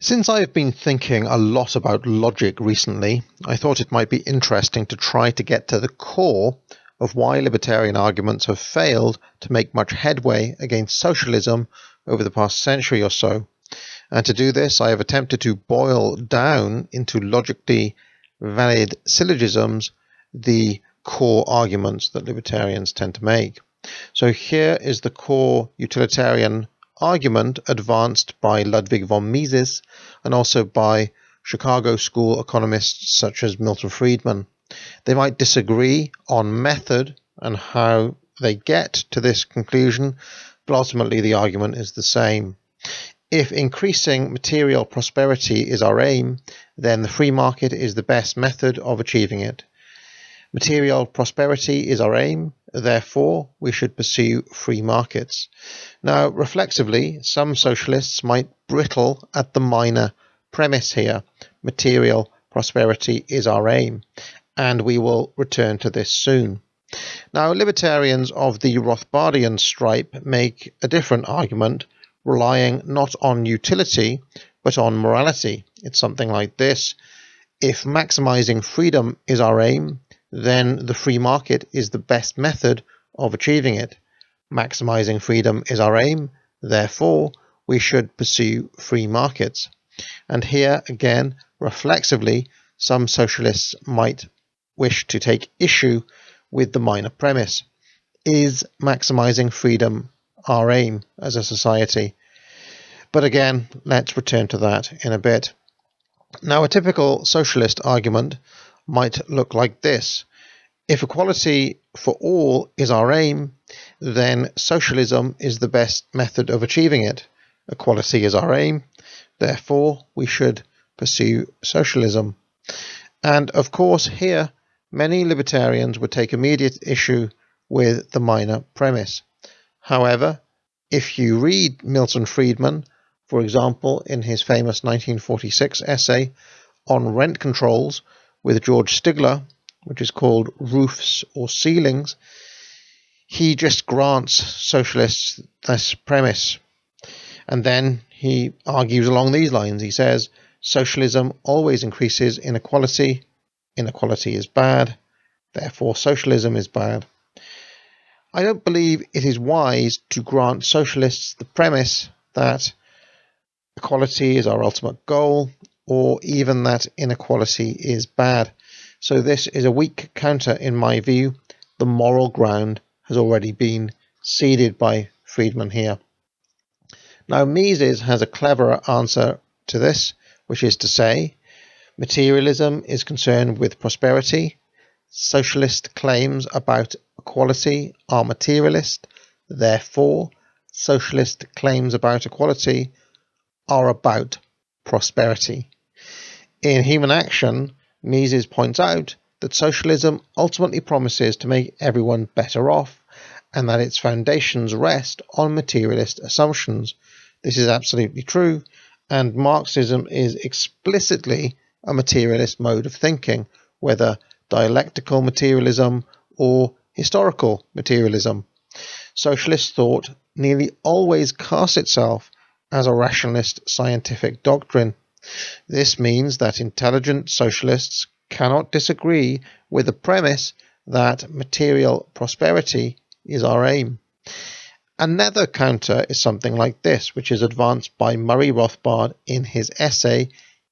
Since I have been thinking a lot about logic recently, I thought it might be interesting to try to get to the core of why libertarian arguments have failed to make much headway against socialism over the past century or so. And to do this, I have attempted to boil down into logically valid syllogisms the core arguments that libertarians tend to make. So here is the core utilitarian argument advanced by Ludwig von Mises and also by Chicago School economists such as Milton Friedman. They might disagree on method and how they get to this conclusion, but ultimately the argument is the same. If increasing material prosperity is our aim, then the free market is the best method of achieving it. Material prosperity is our aim, therefore we should pursue free markets. Now, reflexively, some socialists might brittle at the minor premise here. Material prosperity is our aim, and we will return to this soon. Now, libertarians of the Rothbardian stripe make a different argument, relying not on utility, but on morality. It's something like this. If maximizing freedom is our aim, then the free market is the best method of achieving it. Maximizing freedom is our aim, therefore we should pursue free markets. And here, again, reflexively, some socialists might wish to take issue with the minor premise. Is maximizing freedom our aim as a society? But again, let's return to that in a bit. Now, a typical socialist argument might look like this. If equality for all is our aim, then socialism is the best method of achieving it. Equality is our aim, therefore we should pursue socialism. And of course here, many libertarians would take immediate issue with the minor premise. However, if you read Milton Friedman, for example, in his famous 1946 essay on rent controls with George Stigler, which is called Roofs or Ceilings, he just grants socialists this premise. And then he argues along these lines. He says, socialism always increases inequality. Inequality is bad. Therefore, socialism is bad. I don't believe it is wise to grant socialists the premise that equality is our ultimate goal, or even that inequality is bad. So this is a weak counter in my view. The moral ground has already been ceded by Friedman here. Now Mises has a cleverer answer to this, which is to say, materialism is concerned with prosperity. Socialist claims about equality are materialist. Therefore, socialist claims about equality are about prosperity. In Human Action, Mises points out that socialism ultimately promises to make everyone better off, and that its foundations rest on materialist assumptions. This is absolutely true, and Marxism is explicitly a materialist mode of thinking, whether dialectical materialism or historical materialism. Socialist thought nearly always casts itself as a rationalist scientific doctrine. This means that intelligent socialists cannot disagree with the premise that material prosperity is our aim. Another counter is something like this, which is advanced by Murray Rothbard in his essay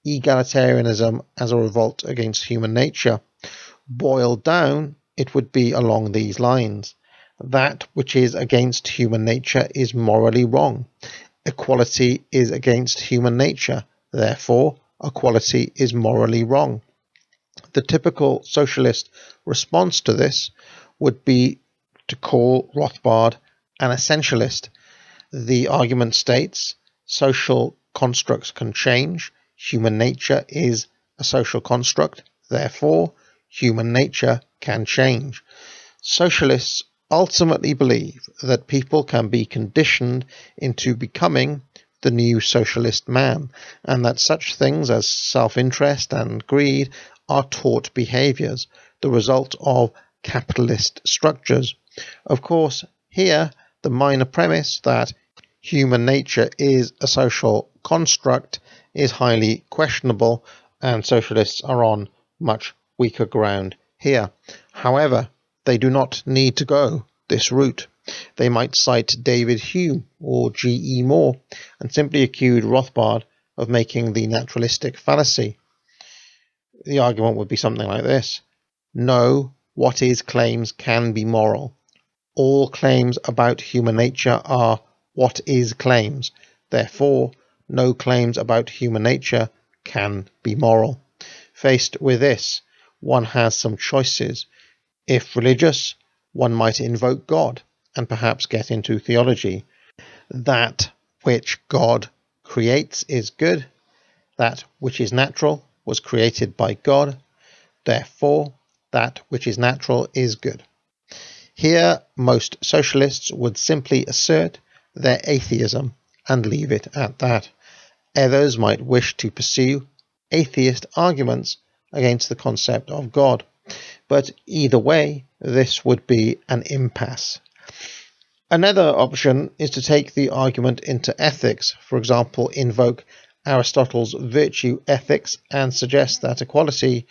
Egalitarianism as a Revolt Against Human Nature. Boiled down, it would be along these lines. That which is against human nature is morally wrong. Equality is against human nature. Therefore, equality is morally wrong. The typical socialist response to this would be to call Rothbard an essentialist. The argument states, social constructs can change. Human nature is a social construct. Therefore, human nature can change. Socialists ultimately believe that people can be conditioned into becoming the new socialist man, and that such things as self-interest and greed are taught behaviours, the result of capitalist structures. Of course, here the minor premise that human nature is a social construct is highly questionable, and socialists are on much weaker ground here. However, they do not need to go this route. They might cite David Hume or G.E. Moore and simply accuse Rothbard of making the naturalistic fallacy. The argument would be something like this: no, what is claims can be moral. All claims about human nature are what is claims. Therefore, no claims about human nature can be moral. Faced with this, one has some choices. If religious, one might invoke God and perhaps get into theology. That which God creates is good. That which is natural was created by God. Therefore, that which is natural is good. Here, most socialists would simply assert their atheism and leave it at that. Others might wish to pursue atheist arguments against the concept of God, but either way, this would be an impasse. Another option is to take the argument into ethics, for example, invoke Aristotle's virtue ethics and suggest that equality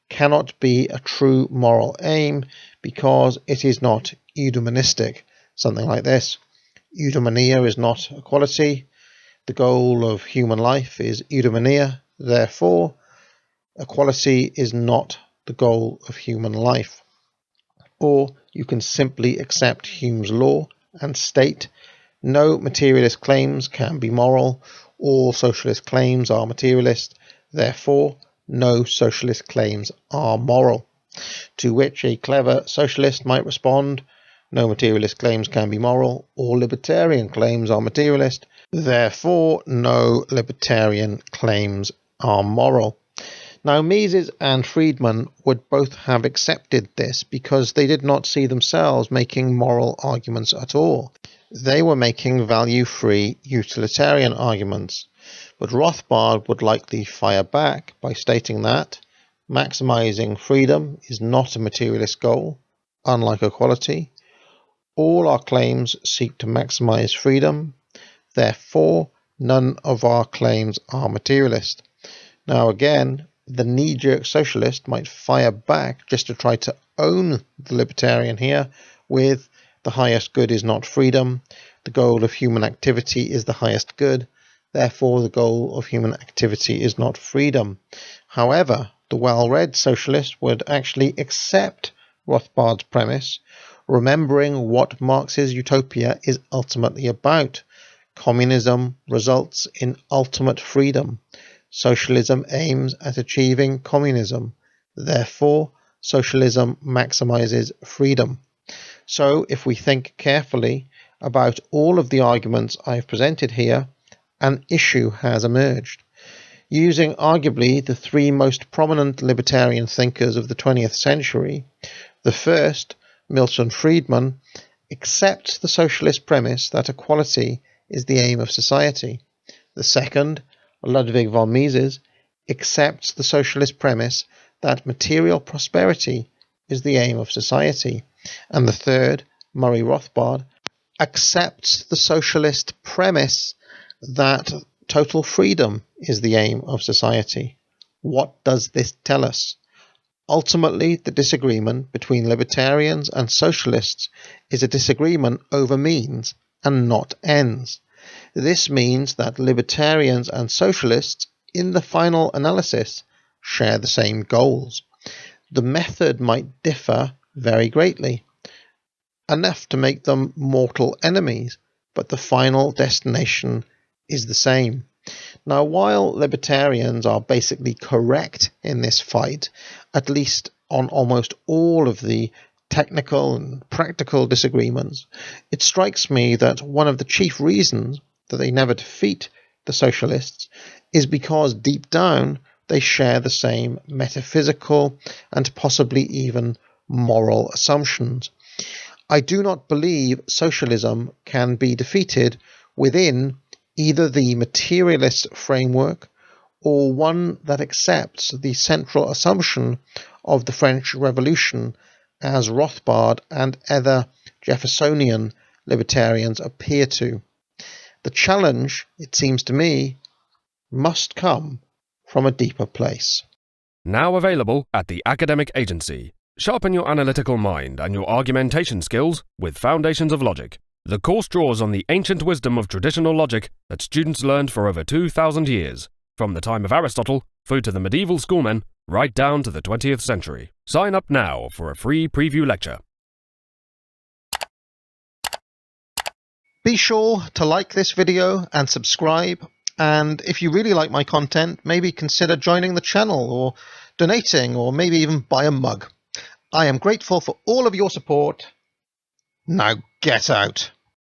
cannot be a true moral aim because it is not eudaimonistic. Something like this: eudaimonia is not equality. The goal of human life is eudaimonia. Therefore, equality is not the goal of human life. Or you can simply accept Hume's law and state no materialist claims can be moral. All socialist claims are materialist. Therefore, no socialist claims are moral. To which a clever socialist might respond, no materialist claims can be moral. All libertarian claims are materialist. Therefore, no libertarian claims are moral. Now, Mises and Friedman would both have accepted this because they did not see themselves making moral arguments at all. They were making value-free utilitarian arguments. But Rothbard would likely fire back by stating that maximizing freedom is not a materialist goal, unlike equality. All our claims seek to maximize freedom. Therefore, none of our claims are materialist. Now again, the knee-jerk socialist might fire back just to try to own the libertarian here with the highest good is not freedom. The goal of human activity is the highest good. Therefore, the goal of human activity is not freedom. However, the well-read socialist would actually accept Rothbard's premise, remembering what Marx's utopia is ultimately about. Communism results in ultimate freedom. Socialism aims at achieving communism. Therefore, socialism maximizes freedom. So, if we think carefully about all of the arguments I've presented here, an issue has emerged. Using arguably the three most prominent libertarian thinkers of the 20th century, the first, Milton Friedman, accepts the socialist premise that equality is the aim of society. The second, Ludwig von Mises, accepts the socialist premise that material prosperity is the aim of society. And the third, Murray Rothbard, accepts the socialist premise that total freedom is the aim of society. What does this tell us? Ultimately, the disagreement between libertarians and socialists is a disagreement over means and not ends. This means that libertarians and socialists, in the final analysis, share the same goals. The method might differ very greatly, enough to make them mortal enemies, but the final destination is the same. Now, while libertarians are basically correct in this fight, at least on almost all of the technical and practical disagreements, it strikes me that one of the chief reasons that they never defeat the socialists is because deep down they share the same metaphysical and possibly even moral assumptions. I do not believe socialism can be defeated within either the materialist framework or one that accepts the central assumption of the French Revolution as Rothbard and other Jeffersonian libertarians appear to. The challenge, it seems to me, must come from a deeper place. Now available at the Academic Agency. Sharpen your analytical mind and your argumentation skills with Foundations of Logic. The course draws on the ancient wisdom of traditional logic that students learned for over 2,000 years, from the time of Aristotle through to the medieval schoolmen, right down to the 20th century. Sign up now for a free preview lecture. Be sure to like this video and subscribe, and if you really like my content, maybe consider joining the channel or donating or maybe even buy a mug. I am grateful for all of your support. Now get out.